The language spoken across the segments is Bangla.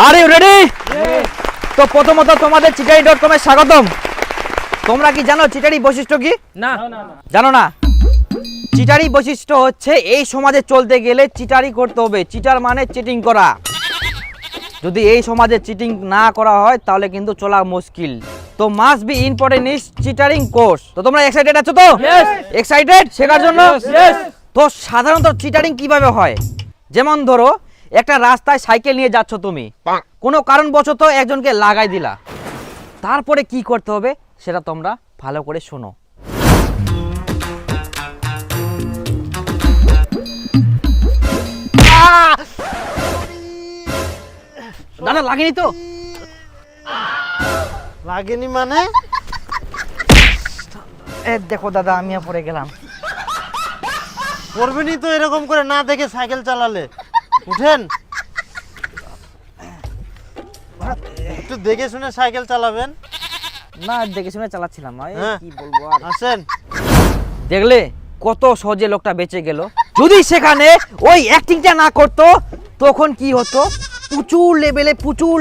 Are you ready? তো প্রথমত তোমাদের চিটারি.com এ স্বাগতম। তোমরা কি জানো চিটারি বৈশিষ্ট্য কি? না জানো না? চিটারি বৈশিষ্ট্য হচ্ছে এই সমাজে চলতে গেলে চিটারি করতে হবে। চিটার মানে চিটিং করা। যদি এই সমাজে চিটিং না করা হয় তাহলে কিন্তু চলা মুশকিল। তো মাস্ট বি ইম্পর্টেন্ট ইজ চিটারিং কোর্স। তো তোমরা এক্সাইটেড আছো তো? এক্সাইটেড শেখার জন্য? তো সাধারণত চিটারিং কিভাবে হয়? যেমন ধরো একটা রাস্তায় সাইকেল নিয়ে যাচ্ছ তুমি, কোনো কারণবশত একজনকে লাগাই দিলা, তারপরে কি করতে হবে সেটা তোমরা ভালো করে শোনো। দাদা লাগেনি তো? লাগেনি মানে? দেখো দাদা আমিও পড়ে গেলাম। করবেনি তো এরকম করে না দেখে সাইকেল চালালে। উঠেন, একটু দেখে শুনে সাইকেল চালাবেন। না দেখে শুনে চালাচ্ছিলাম। হ্যাঁ। কি বলবো আর। আসেন। দেখলে কত সহজে লোকটা বেঁচে গেল। যদি সেখানে ওই অ্যাক্টিংটা না করতো তখন কি হতো? প্রচুর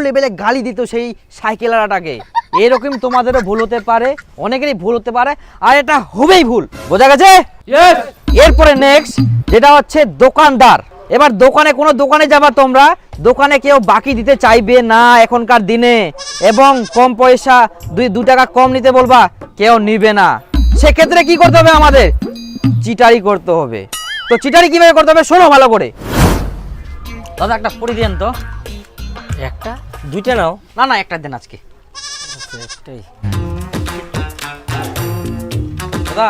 লেভেলে গালি দিত সেই সাইকেলারটাকে। এরকম তোমাদেরও ভুল হতে পারে, অনেকেরই ভুল হতে পারে, আর এটা হবেই ভুল। বোঝা গেছে? এরপরে নেক্সট যেটা হচ্ছে দোকানদার। এবার কোনো দোকানে যাবা তোমরা, দোকানে কেউ বাকি দিতে চাইবে না এখনকার দিনে, এবং কম পয়সা 2 টাকা কম নিতে বলবা, কেউ নিবে না। সেক্ষেত্রে কি করতে হবে? আমাদের চিটারি করতে হবে। তো চিটারি কিভাবে করতে হবে শোনো ভালো করে। দাদা একটা পরি দেন তো। একটা দুইটা নাও। না একটা দেন আজকে। একটাই। দাদা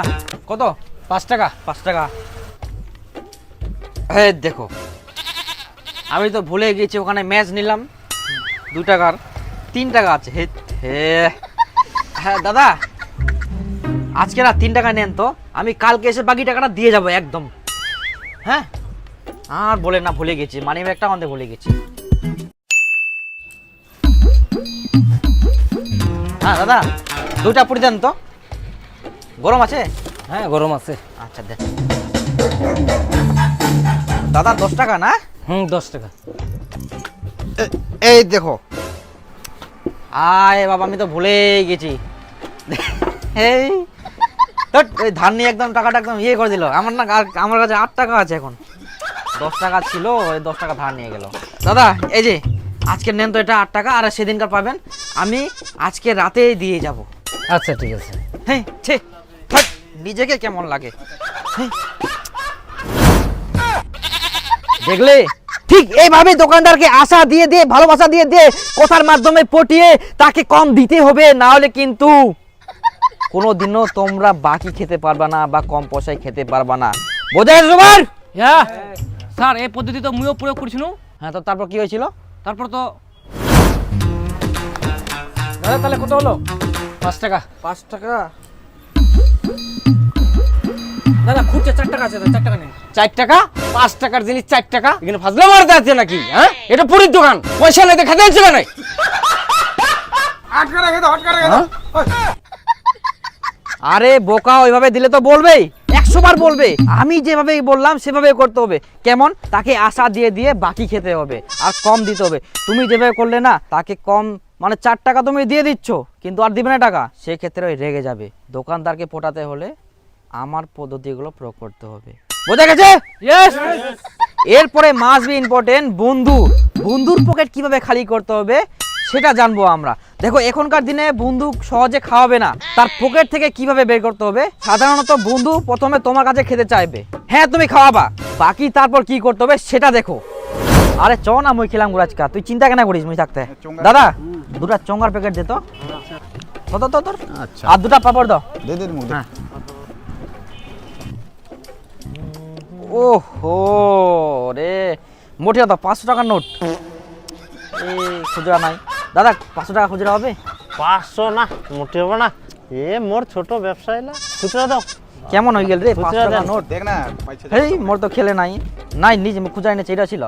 কত? 5 টাকা। 5 টাকা। হ্যাঁ দেখো আমি তো ভুলে গেছি, ওখানে ম্যাচ নিলাম 2 টাকার, 3 টাকা আছে। হ্যাঁ দাদা আজকে না 3 টাকা নেন তো, আমি কালকে এসে বাকি টাকাটা দিয়ে যাবো একদম। হ্যাঁ আর বলে না, ভুলে গেছি, মানি ব্যাগটা আমাদের ভুলে গেছি। হ্যাঁ দাদা 2টা পুরি দেন তো। গরম আছে? হ্যাঁ গরম আছে। আচ্ছা দেন দাদা। 10 টাকা না? 10 টাকা। এই দেখো। আয় বাবা আমি তো ভুলেই গেছি। এই ধান নিয়ে একদম টাকাটা একদম ইয়ে করে দিল। আমার কাছে 8 টাকা আছে এখন। 10 টাকা ছিল, ওই 10 টাকা ধার নিয়ে গেল। দাদা এই যে আজকে নেন তো এটা 8 টাকা, আর সেদিনকার পাবেন, আমি আজকে রাতেই দিয়ে যাব। আচ্ছা ঠিক আছে। হ্যাঁ নিজেকে কেমন লাগে। দেখলে ঠিক এইভাবে দোকানদারকে আশা দিয়ে ভালোবাসা দিয়ে কথার মাধ্যমে পটিয়ে তাকে কম দিতে হবে, না হলে কিন্তু কোনোদিনও তোমরা বাকি খেতে পারবা না বা কম পয়সায় খেতে পারবা না। বোঝা গেছে তোমার? হ্যাঁ স্যার এই পদ্ধতি তো মুইও প্রয়োগ করছিল। হ্যাঁ তো তারপর কি হয়েছিল? তারপর তো দাদা তাহলে কত হলো? 5 টাকা। 5 টাকা? দাদা খুঁজছে 4 টাকা আছে, 4 টাকা নেন। 4 টাকা? 5 টাকার জিনিস 4 টাকা? এখানে ফাজলা মারতে আছে নাকি? হ্যাঁ এটা পুরীর দোকান, পয়সা নাই দেখা যাচ্ছে না। আরে বোকা, ওইভাবে দিলে তো বলবেই, 100 বার বলবে। আমি যেভাবে বললাম সেভাবে করতে হবে। কেমন? তাকে আশা দিয়ে বাকি খেতে হবে আর কম দিতে হবে। তুমি যেভাবে করলে না, তাকে কম মানে 4 টাকা তুমি দিয়ে দিচ্ছ কিন্তু আর দিবে না টাকা, সেক্ষেত্রে ওই রেগে যাবে। দোকানদারকে পটাতে হলে আমার পদ্ধতিগুলো প্রয়োগ করতে হবে। বোঝা গেছে? এরপরে মাস্ট বি ইম্পর্টেন্ট বন্ধুর পকেট কিভাবে খালি করতে হবে সেটা জানবো আমরা। দেখো এখনকার দিনে বন্ধু সহজে খাওয়াবে না, তার পকেট থেকে কিভাবে বের করতে হবে। সাধারণত বন্ধু প্রথমে তোমার কাছে খেতে চাইবে, হ্যাঁ তুমি খাওয়াবা, বাকি তারপর কি করতে হবে সেটা দেখো। আরে চ না মুই খেলাম গুরাজকা, তুই চিন্তা কেন করিস মুই থাকতে। দাদা 2টা চঙ্গার প্যাকেট দে তো। তোর আচ্ছা আর 2টা পাপড় দাও। দে মুখ দে। হ্যাঁ। ওহো রে মোটে দাও, 500 টাকার নোট। এই খুচরা নাই দাদা, 500 টাকা খুচরা হবে? 500 না, মোটে হবে না। মোর ছোট ব্যবসায়ী না, খুচরা দাও। কেমন হয়ে গেল রে 500 টাকা নোট? দেখ না পাইছে। হেই মোর তো খেলে নাই নিজে খুচরা এনেছে, এটা ছিল।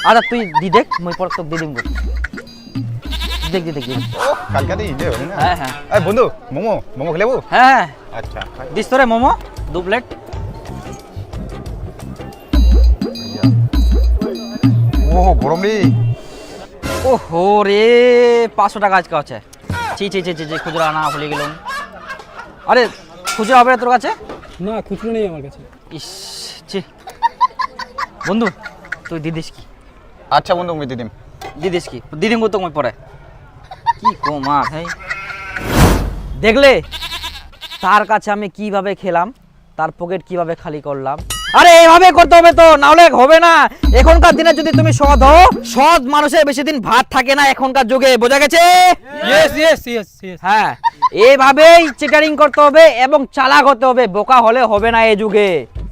আচ্ছা তুই দেখ মুই পর তো দিয়ে দিব। দেখ কালকে দিই দে না। হ্যাঁ এই বন্ধু মোমো খেলেবো? হ্যাঁ আচ্ছা দিস তোরে মোমো 2 প্লেট। ও গরম রে। ওহো রে 500 টাকা আজকে আছে ছি ছি ছি ছি ছি, খুচরা আনা ভুলে গেলাম। আরে খুচরা হবে না তোর কাছে? না খুচরো নেই আমার কাছে। ইস ছি বন্ধু তুই দিদিস কি? আচ্ছা বন্ধু আমি দিদিম। দিদিস কি দিদিম তো মই পরে কি কমা হ্যাঁ দেখলে তার কাছে আমি কিভাবে খেলাম, তার পকেট কিভাবে খালি করলাম। আরে এভাবে করতে হবে তো, নাহলে হবে না। এখনকার দিনে যদি তুমি সৎ হও, সৎ মানুষের বেশি দিন ভাত থাকে না এখনকার যুগে, বোঝা গেছে? Yes yes yes yes. হ্যাঁ এইভাবেই চিটারিং করতে হবে এবং চালাক হতে হবে, বোকা হলে হবে না এই যুগে,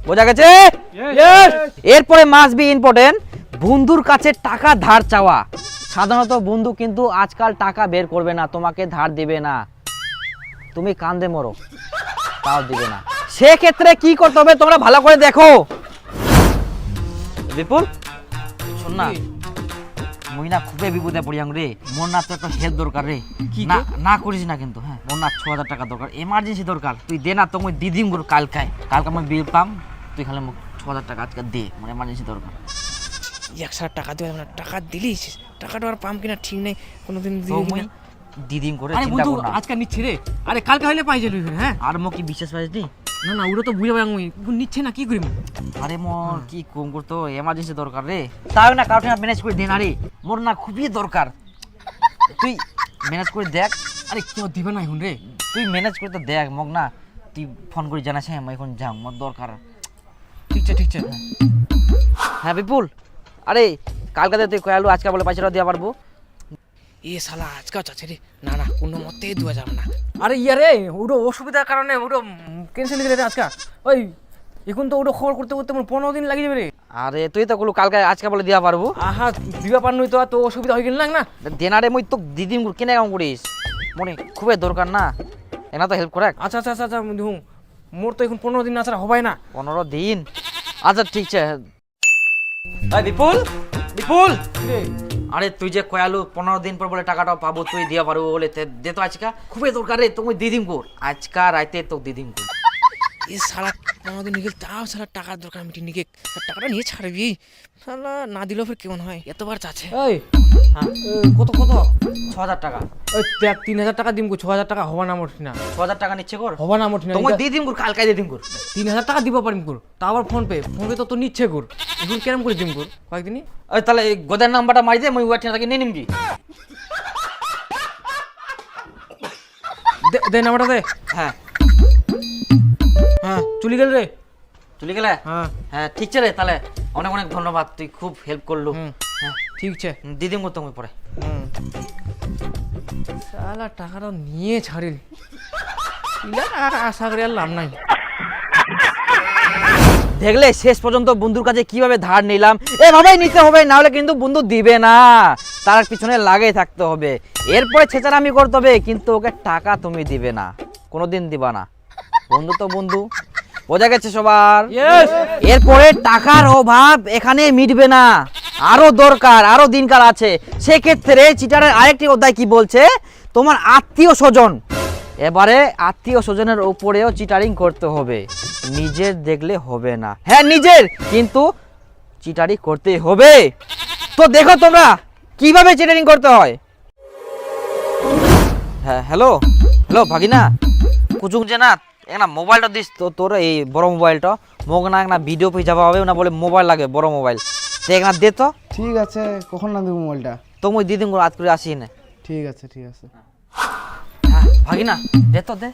বোঝা গেছে? এরপরে মাস্ট বি ইম্পর্টেন্ট, বন্ধুর কাছে টাকা ধার চাওয়া। সাধারণত বন্ধু কিন্তু আজকাল টাকা বের করবে না, তোমাকে ধার দিবে না, তুমি কান্দে মরো তাও দিবে না। সেক্ষেত্রে কি করতে হবে তোমরা ভালো করে দেখো। বিপুল শোন না, মুই না খুবই বিপদে পড়িয়াম রে, মোর না তো একটা হেল্প দরকার রে। না না করিস না কিন্তু, হ্যাঁ মোর না 6000 টাকা দরকার, এমার্জেন্সি দরকার, তুই দে না তো মুই দিদিম গুলো কালকে আমি বিল পাম, তুই খালি মোক 6000 টাকা আজকে দে, মানে এমার্জেন্সি দরকার। 100 টাকা দিয়ে না, টাকা দিলিস, টাকাটা আর পাম কিনা ঠিক নেই, কোনোদিন তো দিবি মুই কিনা। দিদিম করে আরে চিন্তা বন্ধু কর না। আজকে নিচ্ছে রে, আরে কালকে হইলে পাই যাবি হ্যাঁ। আর মোক কি বিশ্বাস পাইছি? না না ওটা তো বুঝে পাই আমি, নিচ্ছে না কি করিম। আরে মোর কি কম করতো, এমার্জেন্সি দরকার রে, তাও না কাউকে ম্যানেজ করে দে না রে, মোর না খুবই দরকার, তুই ম্যানেজ করে দেখ। আরে কেউ দিবে না এখন রে। তুই ম্যানেজ করতে দেখ মোক না, তুই ফোন করে জানাস হ্যাঁ আমি এখন যাও, মোর দরকার। ঠিক আছে ঠিক আছে। হ্যাঁ বিপুল, আরে কালকে তুই কয়ালু আজকে বলে পয়সাটা দেওয়া পারবো? এ শালা আজকাল চাচ্ছে রে, না না কোনো মতেই দেওয়া যাবে না। আরে ইয়া রে ওটা অসুবিধার কারণে ওটা ক্যান্সেল করে রে আজকে। ওই এখন তো ওটা খবর করতে করতে আমার 15 দিন লাগে যাবে রে। আরে তুই তো বলু কালকে আজকে বলে দেওয়া পারবো। আহা দিবা পার নই তো, তো অসুবিধা হয়ে গেল না। দেনারে মুই তো দিদিম কেনে কাম করিস, মনে খুবই দরকার না, এনা তো হেল্প করে। আচ্ছা আচ্ছা আচ্ছা দেখুন, মোর তো এখন 15 দিন আছাড়া হবাই না। 15 দিন? আচ্ছা ঠিক আছে। আরে বিপুল বিপুল, রে আরে তুই যে কয়ালু 15 দিন পর বলে টাকাটা পাবো, তুই দিয়া পারবো বলে দে তো আজকা, খুবই দরকার রে, তুমি দিদিম কর আজকা রাইতে তো দিদিম কর। এ শালা 15 দিন নিয়ে তাও শালা টাকার দরকার মিটি নিকে, টাকাটা নিয়ে ছাড়বি, শালা না দিলেও ফের কেমন হয়, এতবার চাচ্ছে। এই হ্যাঁ কত কত? 6000 টাকা। ওই দেখ 3000 টাকা দিম, 6000 টাকা হবা না মোর না। 6000 টাকা নিচ্ছে কর, হবা না মোর না। তোমার দিদিম কর কালকে দিদিম কর। 3000 টাকা দিব পারিম কর, তা আবার ফোন পে তো তো নিচ্ছে কর, এখন কেরম করে দিম কর কয়েকদিনই। ওই তাহলে এই গোদের নাম্বারটা মারি দে, মুই ওয়াটিনা তাকে নিয়ে নিম কি? দে নাম্বারটা দে। হ্যাঁ হ্যাঁ চলে গেল রে। চলে গেলে? হ্যাঁ হ্যাঁ ঠিক আছে রে, তাহলে অনেক অনেক ধন্যবাদ, তুই খুব হেল্প করলু। হুম হ্যাঁ ঠিক আছে। দিদিম করতে মুই পরে। শালা টাকাটা নিয়ে ছাড়িল, ইলা টাকা আশা করে আর লাভ নাই। দেখলে শেষ পর্যন্ত বন্ধুর কাছে কিভাবে ধার নিলাম, এভাবেই নিতে হবে, না হলে কিন্তু বন্ধু দিবে না, তার পিছনে লাগেই থাকতে হবে। এরপরে ছেঁচারামি করতে হবে, কিন্তু ওকে টাকা তুমি দিবে না, কোনোদিন দিবা না, বন্ধু তো বন্ধু, বোঝা গেছে সবার? এরপরে টাকার অভাব এখানে মিটবে না, আরো দরকার, আরো দিনকাল আছে। সেক্ষেত্রে চিটারের আরেকটি অধ্যায় কি বলছে, তোমার আত্মীয় স্বজন, এবারে আত্মীয় স্বজনের উপরেও চিটারিং করতে হবে, নিজের দেখলে হবে না। হ্যাঁ নিজের, কিন্তু চিটারিং করতে হবে। তো দেখো তোমরা কিভাবে চিটারিং করতে হয়। হ্যাঁ হ্যালো হ্যালো ভাগিনা, কুচুং যে না একটা মোবাইলটা দিস তো, তোর এই বড় মোবাইলটা মোক না একটা ভিডিও পেয়ে যাওয়া হবে না, বলে মোবাইল লাগে বড় মোবাইল, তো একটা দে তো। ঠিক আছে, কখন না দেবো মোবাইলটা? তো মুই দিদিম আজ করে আসি না। ঠিক আছে ঠিক আছে। হ্যাঁ ভাগিনা দে তো দে,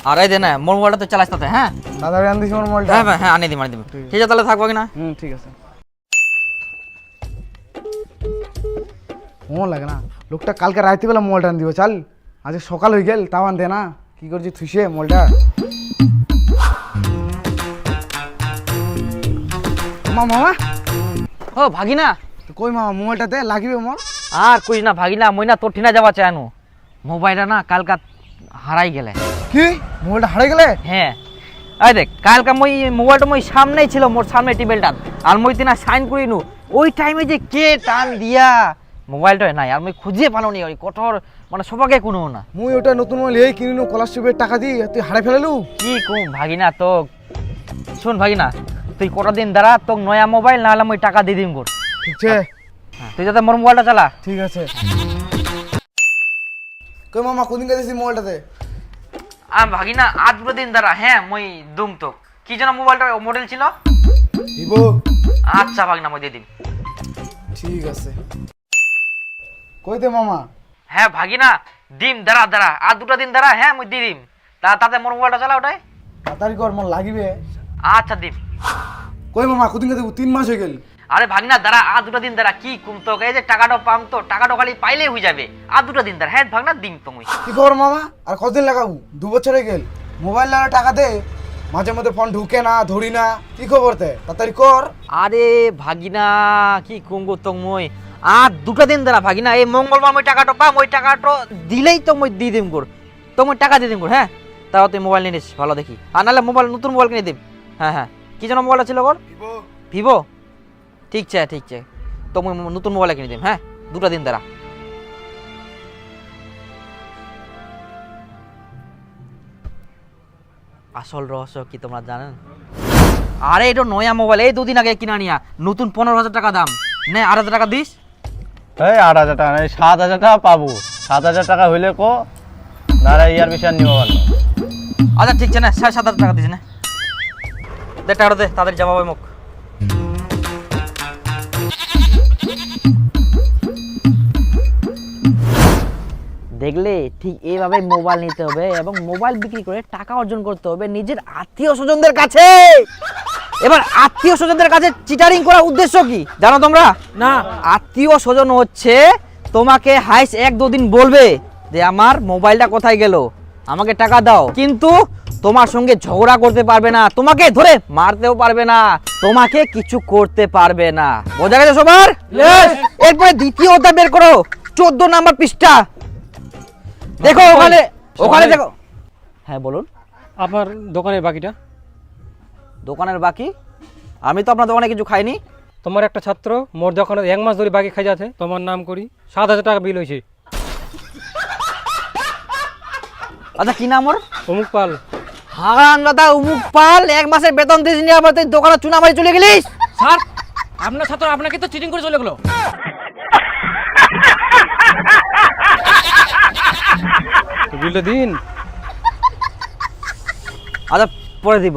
আর এই দে না মোর মোবাইলটা তো চালাস তাতে। হ্যাঁ দাদা আন দিছি আমার মোবাইলটা। হ্যাঁ হ্যাঁ আনি দিম ঠিক আছে, তাহলে থাকবো কিনা? ঠিক আছে। মন লাগে না, লোকটা কালকে রাইতে বেলা মোবাইলটা আন দিব, চাল আজ সকাল হয়ে গেল তাও আন দে না, কি করছি থুইছে মোবাইলটা। মামা ও ভাগিনা, তো কই মামা মোবাইলটা দে, লাগিবে মোর। আর কইস না ভাগিনা, মই না তোর ঠিনা যাওয়া চাইনু, মোবাইলটা না কালকা হারাই গেলে। কি মোবাইলটা হারাই গেলে? হ্যাঁ এই দেখ কালকা মই মোবাইলটা মই সামনেই ছিল, মোর সামনে টেবিলটা, আর মই তিনা সাইন করিনু, ওই টাইমে যে কে টান দিয়া মোবাইলটা নাই, আর মই খুঁজে পালো নি, ওই কঠোর মানে সবাকে কোনো না। মুই ওটা নতুন মোবাইল এই কিনিনু স্কলারশিপের টাকা দি, তুই হারাই ফেলালু। কি কম ভাগিনা তো, শোন ভাগিনা তুই কটা দিন দাঁড়া, তোক নয়া মোবাইল না হলে মই টাকা দিয়ে দিম। ঠিক আছে তুই যাতে মোর মোবাইলটা চালা। ঠিক আছে। কই মামা কোনদিন গেছিস মোবাইলটাতে? ভাগিনা আর 2 দিন দাঁড়া, হ্যাঁ মই দুম তো। কি যেন মোবাইলটা মডেল ছিল? ভিভো। আচ্ছা ভাগিনা মই দিয়ে দিম। ঠিক আছে। কই দে মামা? হ্যাঁ ভাগিনা দিম, দাঁড়া আর 2 দিন দাঁড়া, হ্যাঁ মই দিয়ে দিম। তাতে মোর মোবাইলটা চালা ওটাই। তাড়াতাড়ি কর, মন লাগিবে। আচ্ছা দিম। কই মামা কোনদিন গেছিস? 3 মাস হয়ে গেল। আরে ভাগিনা দাঁড়া আর 2 দিন দাঁড়া, কি কুম তো এই যে টাকাটা পাম তো, টাকাটা খালি পাইলেই হয়ে যাবে। আর 2 দিন দাঁড়া, হ্যাঁ ভাগনা দিম তো মই। কি খবর মামা? আর কতদিন লাগাবো? 2 বছর হয়ে গেল। মোবাইল লাগা টাকা দে, মাঝে মধ্যে ফোন ঢুকে না, ধরি না। কি খবর তে? তাড়াতাড়ি কর। আরে ভাগিনা কি কুম গো তো মই। আর 2 দিন দাঁড়া ভাগিনা, এই মঙ্গলবার মই টাকাটা পাম, ওই টাকাটা দিলেই তো মই দিয়ে দিম গোর। তো মই টাকা দিয়ে দিম গোর, হ্যাঁ। তাও তুই মোবাইল নিয়ে নিস ভালো দেখি, আর নাহলে মোবাইল নতুন মোবাইল কিনে দিম। হ্যাঁ কি যেন মোবাইলটা ছিল গোর? ভিভো। ঠিক আছে তো মই নতুন মোবাইল কিনে দিম, হ্যাঁ 2 দিন দাঁড়া। আসল রহস্য কি তোমরা জানেন? আরে এটা নয়া মোবাইল, এই 2 দিন আগে কিনা নিয়া, নতুন 15,000 টাকা দাম। নে 8,000 টাকা দিস। এই 8,000 টাকা না, 7,000 টাকা পাবো। 7,000 টাকা হইলে কো, নারা ইয়ার বিষয় নিব পারলো। আচ্ছা ঠিক আছে না, 7,500 টাকা দিস না। দে টাকা দে, তাদের জবাব মুখ। দেখলে ঠিক এইভাবে মোবাইল নিতে হবে এবং মোবাইল বিক্রি করে টাকা অর্জন করতে হবে নিজের আত্মীয় স্বজনদের কাছে। এবার আত্মীয় স্বজনদের কাছে চিটারিং করার উদ্দেশ্য কি জানো তোমরা? না। আত্মীয় স্বজন হচ্ছে তোমাকে হাইস 1-2 দিন বলবে যে আমার মোবাইলটা কোথায় গেল, আমাকে টাকা দাও, কিন্তু তোমার সঙ্গে ঝগড়া করতে পারবে না, তোমাকে ধরে মারতেও পারবে না, তোমাকে কিছু করতে পারবে না। বোঝা গেছে সবার? এরপরে দ্বিতীয় অধ্যায় বের করো, 14 নাম্বার পৃষ্ঠা। দেখো ওখানে দেখো। হ্যাঁ বলুন। আপনার দোকানের বাকিটা? দোকানের বাকি? আমি তো আপনার দোকানে কিছু খাইনি। তোমার একটা ছাত্র মোর দোকানে 1 মাস ধরে বাকি খাই যাচ্ছে, তোমার নাম করি 7,000 টাকা বিল হয়েছে। আচ্ছা কি নাম ওর? অমুক পাল। হারান দাদা উমুক পাল, 1 মাসের বেতন দিস নি, আবার তুই দোকানে চুনা মারি চলে গেলিস। স্যার আপনার ছাত্র আপনাকে তো চিটিং করে চলে গেলো। তো বিলটা দিন। আচ্ছা পরে দিব,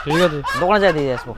ঠিক আছে। দোকানে যাই দিয়ে আসবো।